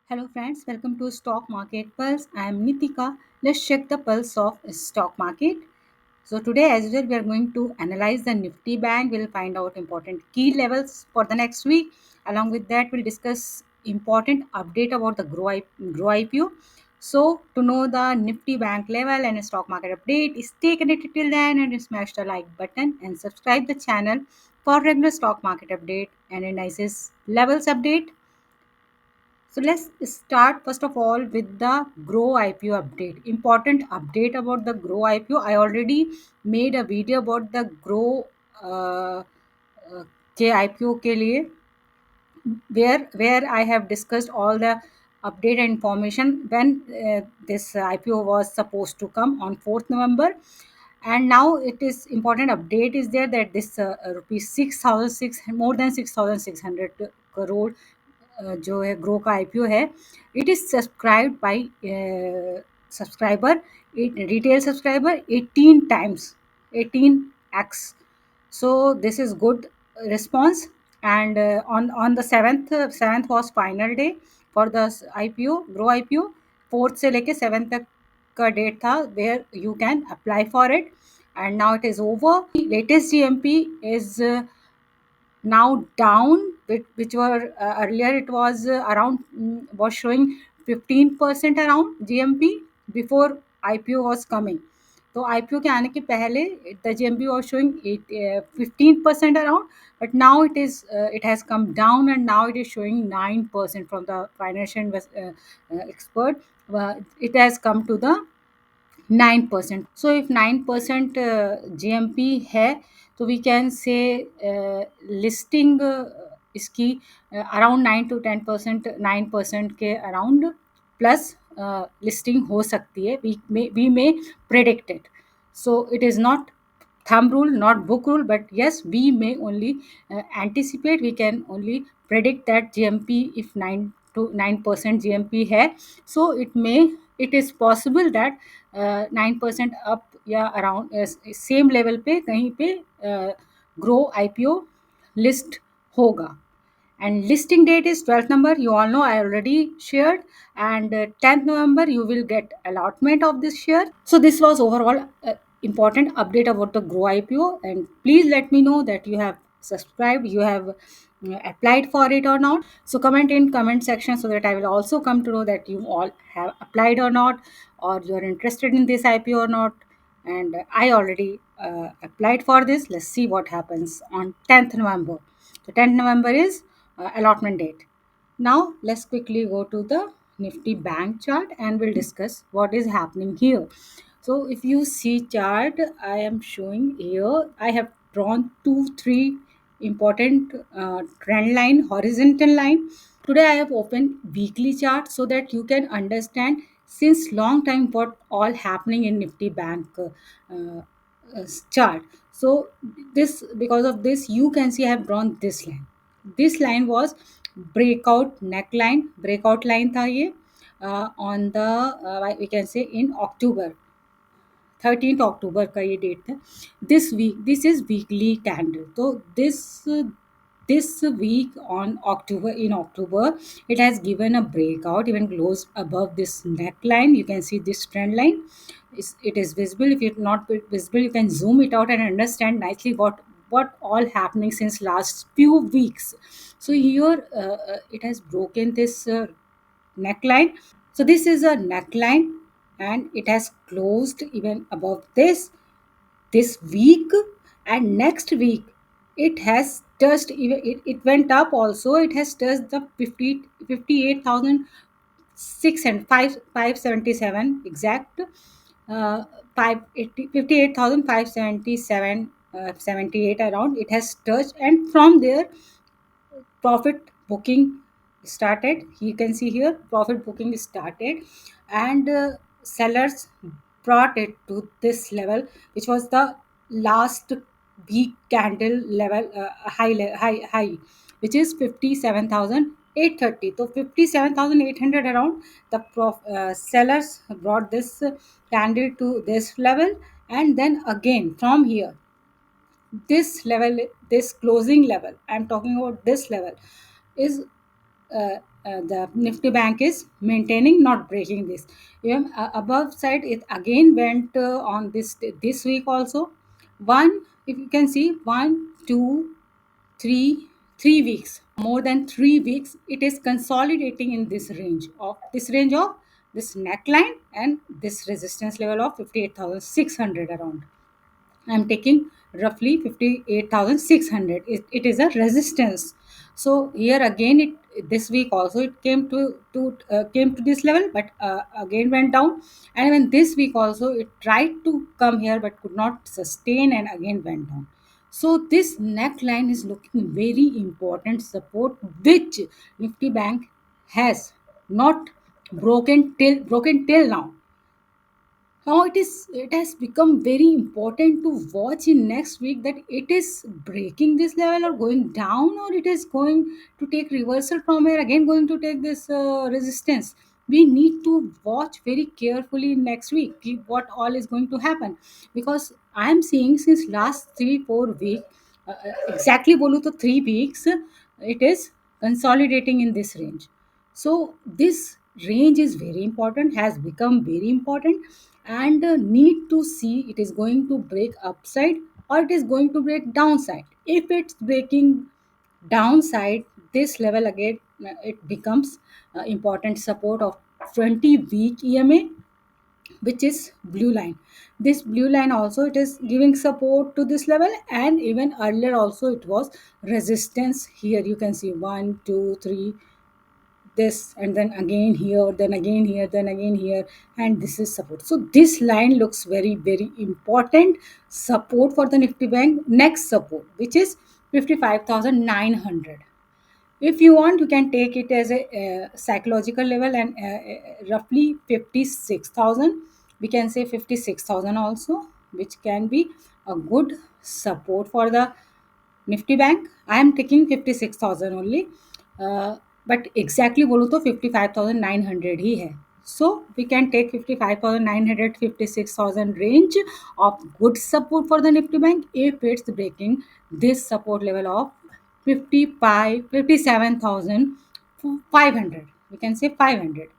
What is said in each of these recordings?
Hello friends, welcome to Stock Market Pulse. I am Nitika. Let's check the pulse of stock market. So today as usual we are going to analyze the Nifty Bank. We'll find out important key levels for the next week. Along with that we'll discuss important update about the Grow IPO. So to know the Nifty Bank level and stock market update, stay connected till then and smash the like button and subscribe the channel for regular stock market update and analysis levels update. So let's start first of all with the Grow IPO update. Important update about the Grow IPO. I already made a video about the Grow के IPO के लिए where I have discussed all the update and information when this IPO was supposed to come on 4th November. And now it is important update is there that this rupees 6,006 more than 6,600 crore जो है grow का IPO है it is subscribed by subscriber retail subscriber 18 times 18x. So this is good response. And on the 7th was final day for the IPO grow IPO. 4th से लेके 7th तक का date था where you can apply for it. And now it is over. Latest GMP is now down, which were earlier it was around was showing 15% around GMP before IPO was coming. तो IPO के आने के पहले the GMP was showing 15% around, but now it has come down and now it is showing 9% from the financial expert. It has come to the 9%. So if 9% GMP है तो we can say listing इसकी around 9 to 10% 9% के around plus listing हो सकती है. We may predict it. So it is not thumb rule, not book rule, but yes, we may only anticipate. We can only predict that GMP if 9 to 9% GMP है, so it is possible that 9% up या around same level पे कहीं पे grow IPO list होगा. And listing date is 12th November. You all know I already shared. And 10th November you will get allotment of this share. So this was overall important update about the Grow IPO. And please let me know that you have subscribed, you have applied for it or not. So comment in comment section so that I will also come to know that you all have applied or not, or you are interested in this IPO or not. And I already applied for this. Let's see what happens on 10th November. So 10th November is allotment date. Now let's quickly go to the Nifty Bank chart and we'll discuss what is happening here. So if you see chart, I am showing here. I have drawn 2 3 important trend line, horizontal line. Today I have opened weekly chart so that you can understand since long time what all happening in Nifty Bank chart. So this because of this you can see I have drawn this line. This line was breakout line था ये on the we can say in October 13th अक्टूबर का ये date था. This is weekly candle. तो this week on October it has given a breakout, even closed above this neckline. You can see this trend line. It is visible. If it's not visible you can zoom it out and understand nicely what all happening since last few weeks. So here it has broken this neckline. So this is a neckline and it has closed even above this week. And next week it has touched even it went up also. It has touched the 58,006 and 577 exact 58,577 78 around it has touched. And from there profit booking started. You can see here profit booking started. And sellers brought it to this level, which was the last week candle level, high, which is 57,830. So 57,800 around the sellers brought this candle to this level. And then again from here this level, this closing level, I'm talking about this level, is the Nifty Bank is maintaining, not breaking this. Even above side, it again went on this week also. One, if you can see, 1, 2, 3 weeks, more than 3 weeks, it is consolidating in this range of this neckline and this resistance level of 58,600 around. I'm taking roughly 58,600. It is a resistance. So here again, it this week also it came to this level, but again went down. And even this week also it tried to come here but could not sustain and again went down. So this neckline is looking very important support, which Nifty Bank has not broken till now. Now it has become very important to watch in next week that it is breaking this level or going down, or it is going to take reversal from here again going to take this resistance. We need to watch very carefully next week what all is going to happen, because I am seeing since last 3 4 week, exactly bolu to 3 weeks, it is consolidating in this range. So this range is very important, has become very important, and need to see it is going to break upside or it is going to break downside. If it's breaking downside, this level again, it becomes important support of 20-week EMA, which is blue line. This blue line also it is giving support to this level, and even earlier also it was resistance. Here you can see 1 2 3, this, and then again here, then again here, then again here, and this is support. So this line looks very very important support for the Nifty Bank. Next support, which is 55,900. If you want, you can take it as a psychological level, and roughly 56,000, we can say 56,000 also, which can be a good support for the Nifty Bank. I am taking 56,000 only, but exactly बोलो तो 55,900 ही है. So we can take 55,900, 56,000 range of good support for the Nifty Bank if it's breaking this support level of 57,500. We can say 500.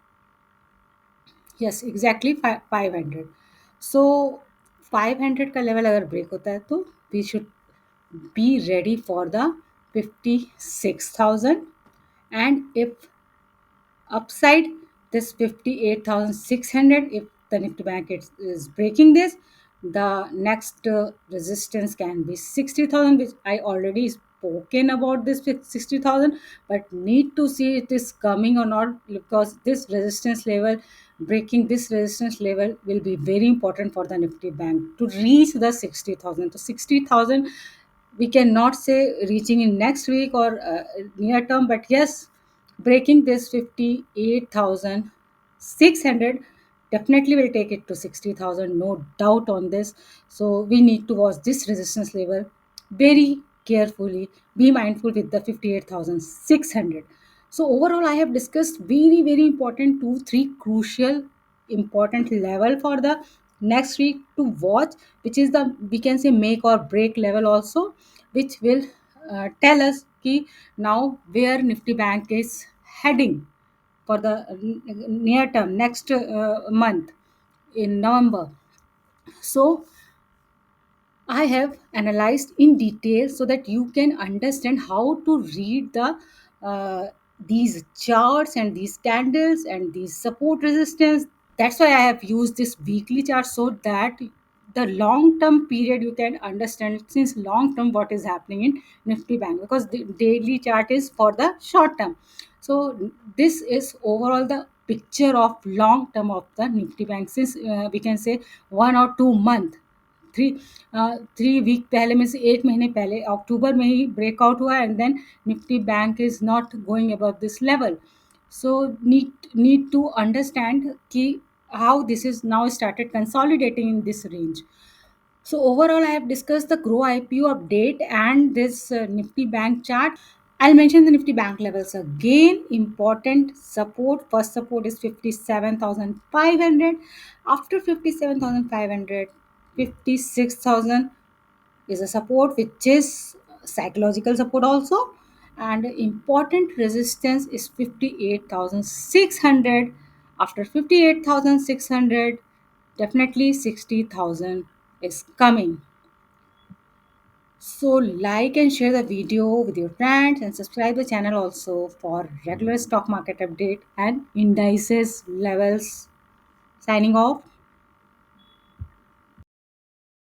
Yes, exactly 500. So 500 का level अगर break होता है तो we should be ready for the 56,000. And if upside this 58,600, if the Nifty Bank is breaking this, the next resistance can be 60,000, which I already spoken about this with 60,000, but need to see it is coming or not, because this resistance level, breaking this resistance level will be very important for the Nifty Bank to reach the 60,000. So 60,000 we cannot say reaching in next week or near term, but yes, breaking this 58,600 definitely will take it to 60,000, no doubt on this. So we need to watch this resistance level very carefully, be mindful with the 58,600. So overall I have discussed very very important 2 3 crucial important level for the next week to watch, which is the, we can say, make or break level also, which will tell us ki now where Nifty Bank is heading for the near term next month in November. So I have analyzed in detail so that you can understand how to read these charts and these candles and these support resistance. That's why I have used this weekly chart, so that the long term period you can understand since long term what is happening in Nifty Bank, because the daily chart is for the short term. So this is overall the picture of long term of the Nifty Bank, since we can say 1 or 2 month, 3 week पहले में से 1 महीने पहले अक्टूबर में ही breakout हुआ, and then Nifty bank is not going above this level. So need to understand ki how this is now started consolidating in this range. So overall I have discussed the Grow IPO update and this Nifty Bank chart. I'll mention the Nifty Bank levels again. Important support, first support is 57,500. After 57,500, 56,000 is a support, which is psychological support also. and important resistance is 58,600. After 58,600, definitely 60,000 is coming. So like and share the video with your friends and subscribe the channel also for regular stock market update and indices levels. Signing off.